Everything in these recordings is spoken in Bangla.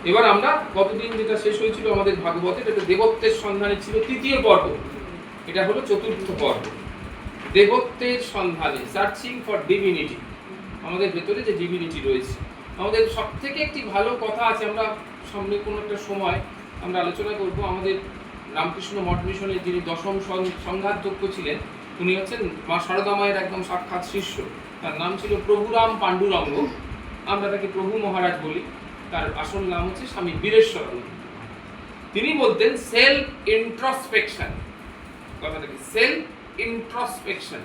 এবার আমরা গতদিন যেটা শেষ হয়েছিল আমাদের ভাগবতে, এটা দেবত্বের সন্ধানে ছিল তৃতীয় পর্ব, এটা হলো চতুর্থ পর্ব। দেবত্বের সন্ধানে, সার্চিং ফর ডিভিনিটি, আমাদের ভেতরে যে ডিভিনিটি রয়েছে। আমাদের সব থেকে একটি ভালো কথা আছে, আমরা সামনে কোনো একটা সময় আমরা আলোচনা করব। আমাদের রামকৃষ্ণ মঠ মিশনের যিনি দশম সংঘাধ্যক্ষ ছিলেন, উনি হচ্ছেন মা সারদা মায়ের একদম সাক্ষাৎ শিষ্য। তার নাম ছিল প্রভুরাম পাণ্ডুরঙ্গ, আমরা তাকে প্রভু মহারাজ বলি। তার আসল নাম হচ্ছে স্বামী বীরেশ্বরানন্দ। তিনি বলতেন সেলফ ইন্ট্রোস্পেকশন, কথাটা কি? সেলফ ইন্ট্রোস্পেকশন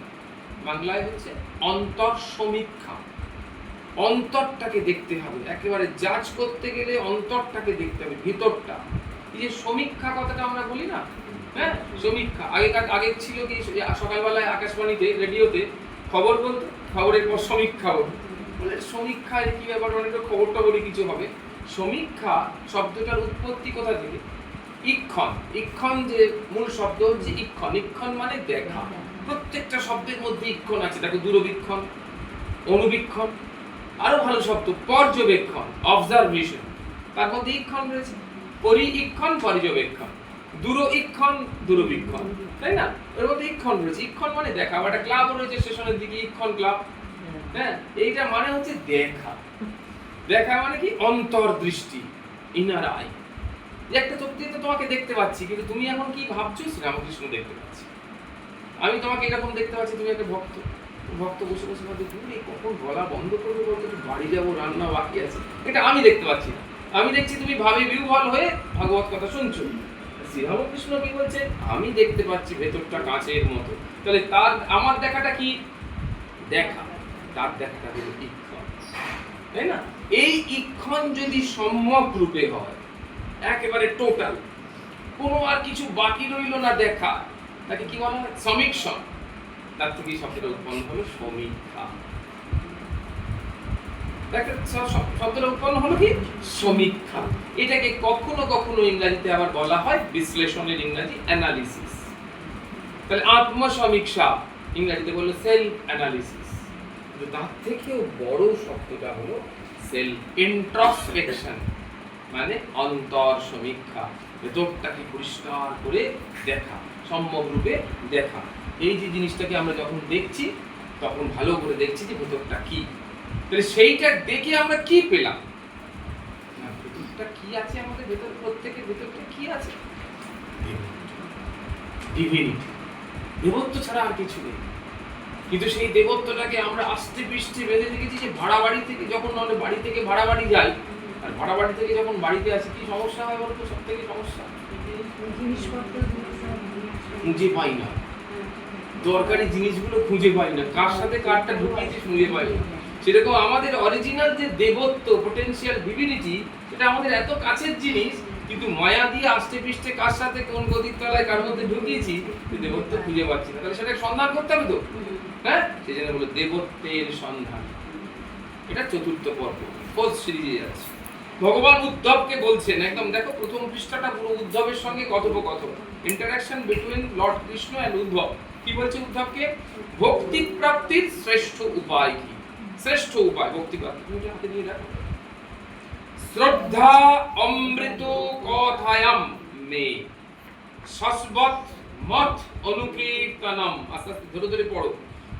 বাংলায় হচ্ছে অন্তর সমীক্ষা। অন্তরটাকে দেখতে হবে, একেবারে জাজ করতে গেলে অন্তরটাকে দেখতে হবে, ভিতরটা। এই যে সমীক্ষা কথাটা আমরা বলি না, হ্যাঁ, সমীক্ষা। আগে ছিল কি, সকালবেলায় আকাশবাণীতে রেডিওতে খবর বলতো, খবরের পর সমীক্ষা বলে সমীক্ষার কি ব্যাপার, অনেকটা খবরটা বলি কিছু হবে। সমীক্ষা শব্দটার উৎপত্তি কোথা থেকে? ইক্ষণ। ইক্ষণ যে মূল শব্দ হচ্ছে ইক্ষণ। ইক্ষণ মানে দেখা। প্রত্যেকটা শব্দের মধ্যে ইক্ষণ আছে। দেখো, দূরবীক্ষণ, অনুবীক্ষণ, আরো ভালো শব্দ পর্যবেক্ষণ, অবজারভেশন, তার মধ্যে ইক্ষণ রয়েছে। পরিইক্ষণ, পর্যবেক্ষণ, দূরইক্ষণ, দূরবীক্ষণ, তাই না? এর মধ্যে ইক্ষণ রয়েছে। ইক্ষণ মানে দেখা। আবার একটা ক্লাব রয়েছে স্টেশনের দিকে, ইক্ষণ ক্লাব। হ্যাঁ, এইটা মানে হচ্ছে দেখা। দেখা মানে কি? অন্তর্দৃষ্টি, ইনার আই। একটা চোখ দিয়ে তো তোমাকে দেখতে পাচ্ছি, কিন্তু তুমি এখন কি ভাবছো? শ্রীরামকৃষ্ণ দেখতে পাচ্ছি। আমি তোমাকে এরকম দেখতে পাচ্ছি, তুমি একটা ভক্ত। ভক্ত বসে বসে ভাবছে, তুমি কখন গলা বন্ধ করবে, বলতে একটু বাড়ি যাবো, রান্না বাকি আছে। এটা আমি দেখতে পাচ্ছি না। আমি দেখছি তুমি ভাবে বিহ্বল হয়ে ভাগবত কথা শুনছো। শ্রীরামকৃষ্ণ কি বলছে? আমি দেখতে পাচ্ছি ভেতরটা কাঁচের মতো। তাহলে তার আমার দেখাটা কি? দেখা। তার দেখাটা হলো ইক্ষণ, তাই না? এই ইক্ষণ যদি সম্যক রূপে হয়, একেবারে টোটাল, কোনো আর কিছু বাকি রইল না দেখা, তাকে কি বলা হয়? সমীক্ষণ। তার থেকে শব্দটা উৎপন্ন হলো সমীক্ষা। শব্দটা উৎপন্ন হলো কি? সমীক্ষা। এটাকে কখনো কখনো ইংরেজিতে আবার বলা হয় বিশ্লেষণের ইংরেজি অ্যানালিসিস। তাহলে আত্মসমীক্ষা ইংরেজিতে বললো সেলফ অ্যানালিসিস। কিন্তু তার থেকেও বড় শব্দটা হলো সেলফ ইন্ট্রোস্পেকশন, মানে অন্তর সমীক্ষা, ভেতরটাকে পরিষ্কার করে দেখা, সম্যক রূপে দেখা। এই যে জিনিসটাকে আমরা যখন দেখছি, তখন ভালো করে দেখছি যে ভেতরটা কি। তাহলে সেইটা দেখে আমরা কি পেলাম? ভেতরটা কি আছে আমাদের ভেতর, প্রত্যেকের ভেতরটা কি আছে? ডিভিনিটি। দেবত্ব ছাড়া আর কিছু নেই। কিন্তু সেই দেবত্বটাকে আমরা আস্তে পৃষ্ঠে বেঁধে দেখেছি যে ভাড়া বাড়ি থেকে যখন বাড়ি থেকে ভাড়া বাড়ি যাই, আর ভাড়া বাড়ি থেকে যখন বাড়িতে আসি, কি সমস্যা হয় বলতো? সব থেকে সমস্যা খুঁজে পাই না, দরকারি জিনিসগুলো খুঁজে পাই না, কার সাথে কারটা ঢুকিয়েছি খুঁজে পাই না। সেরকম আমাদের অরিজিনাল যে দেবত্ব, পোটেনশিয়াল ডিভিনিটি, এটা আমাদের এত কাছের জিনিস, কিন্তু মায়া দিয়ে আস্তে পৃষ্ঠে কার সাথে কোন গদির তলায় কার মধ্যে ঢুকিয়েছি, দেবত্ব খুঁজে পাচ্ছি না। তাহলে সেটাকে সন্ধান করতে হবে তো, হ্যাঁ? সেই জন্য বলো দেবত্বের সন্ধান। এটা চতুর্থ পর্ব, ফোর্থ সিরিজে যাচ্ছে। ভগবান উদ্ধবকে বলছেন, একদম দেখো প্রথম পৃষ্ঠাটা পুরো উদ্ধবের সঙ্গে কথোপকথন, interaction between lord Krishna and Uddhav. কি বলছে উদ্ধবকে? ভক্তি প্রাপ্তির শ্রেষ্ঠ উপায় কি? শ্রেষ্ঠ উপায় ভক্তি প্রাপ্তি, তুমি হাতে নিয়ে রাখো। শ্রদ্ধা অমৃত কথায়াম মে শাশ্বত মত অনুকীর্তনম। আস্তে আস্তে ধরে ধরে পড়ো।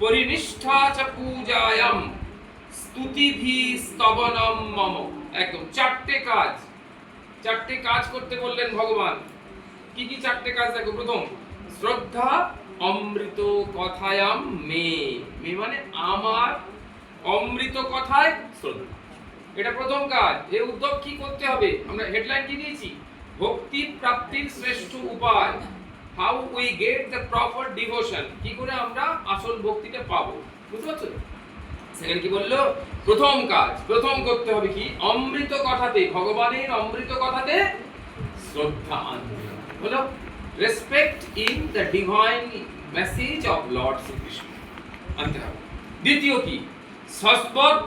পরিনিষ্ঠা চ পূজায়াম স্তুতিভি স্তবনম মম। একদম চারটে কাজ করতে বললেন ভগবান। কি কি চারটে কাজ? দেখো, প্রথম শ্রদ্ধা অমৃত কথায়াম মে। মে মানে আমার, অমৃত কথায় শ্রদ্ধা, এটা প্রথম কাজ। এই উদ্ধব কি করতে হবে? আমরা হেডলাইন কি দিয়েছি? ভক্তি প্রাপ্তির শ্রেষ্ঠ উপায়, how we get the proper devotion. কি করে আমরা আসল ভক্তিটা পাবো, বুঝতে পারছো? সেখানে কি বললো? প্রথম কাজ, প্রথম করতে হবে কি? অমৃত কথাতে, ভগবানের অমৃত কথাতে শ্রদ্ধা আনতে হলো, respect in the divine message of lord Shrikrishna আনতে হবে। দ্বিতীয় কি? শাশ্বত